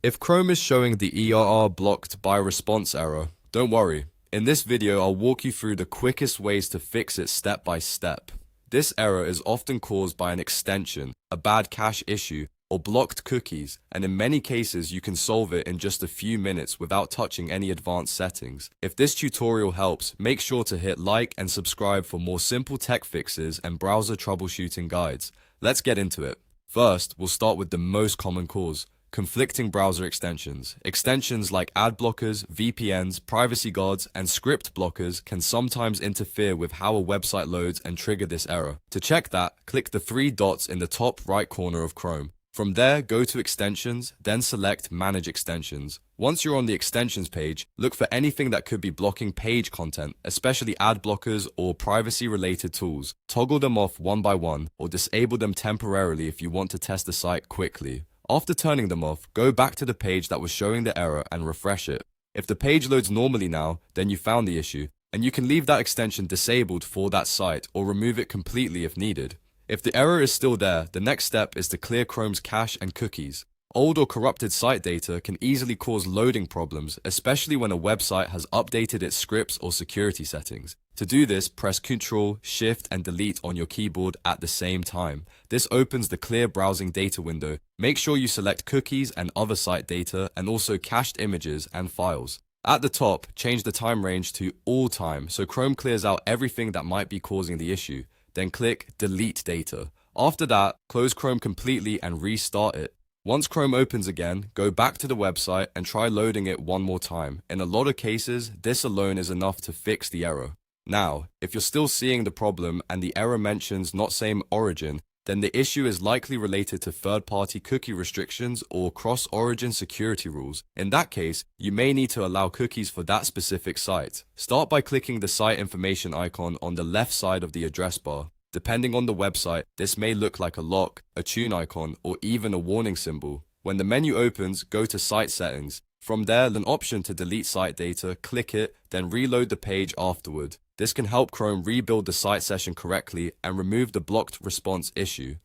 If Chrome is showing the ERR blocked by response error, don't worry. In this video, I'll walk you through the quickest ways to fix it step by step. This error is often caused by an extension, a bad cache issue, or blocked cookies, and in many cases you can solve it in just a few minutes without touching any advanced settings. If this tutorial helps, make sure to hit like and subscribe for more simple tech fixes and browser troubleshooting guides. Let's get into it. First, we'll start with the most common cause: conflicting browser extensions. Extensions like ad blockers, VPNs, privacy guards, and script blockers can sometimes interfere with how a website loads and trigger this error. To check that, click the three dots in the top right corner of Chrome. From there, go to Extensions, then select Manage Extensions. Once you're on the Extensions page, look for anything that could be blocking page content, especially ad blockers or privacy-related tools. Toggle them off one by one, or disable them temporarily if you want to test the site quickly. After turning them off, go back to the page that was showing the error and refresh it. If the page loads normally now, then you found the issue, and you can leave that extension disabled for that site or remove it completely if needed. If the error is still there, the next step is to clear Chrome's cache and cookies. Old or corrupted site data can easily cause loading problems, especially when a website has updated its scripts or security settings. To do this, press Ctrl, Shift, and Delete on your keyboard at the same time. This opens the Clear Browsing Data window. Make sure you select cookies and other site data, and also cached images and files. At the top, change the time range to All Time so Chrome clears out everything that might be causing the issue. Then click Delete Data. After that, close Chrome completely and restart it. Once Chrome opens again, go back to the website and try loading it one more time. In a lot of cases, this alone is enough to fix the error. Now, if you're still seeing the problem and the error mentions NotSameOrigin, then the issue is likely related to third-party cookie restrictions or cross-origin security rules. In that case, you may need to allow cookies for that specific site. Start by clicking the site information icon on the left side of the address bar. Depending on the website, this may look like a lock, a tune icon, or even a warning symbol. When the menu opens, go to Site Settings. From there, an option to delete site data, click it, then reload the page afterward. This can help Chrome rebuild the site session correctly and remove the blocked response issue.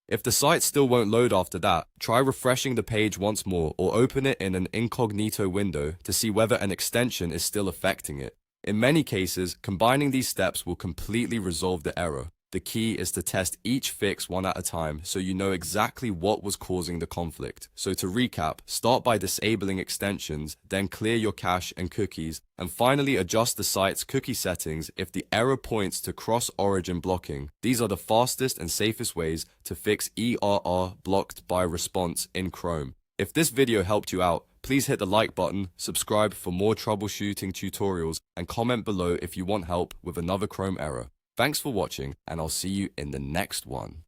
If the site still won't load after that, try refreshing the page once more or open it in an incognito window to see whether an extension is still affecting it. In many cases, combining these steps will completely resolve the error. The key is to test each fix one at a time so you know exactly what was causing the conflict. So to recap, start by disabling extensions, then clear your cache and cookies, and finally adjust the site's cookie settings if the error points to cross-origin blocking. These are the fastest and safest ways to fix ERR blocked by response in Chrome. If this video helped you out, please hit the like button, subscribe for more troubleshooting tutorials, and comment below if you want help with another Chrome error. Thanks for watching, and I'll see you in the next one.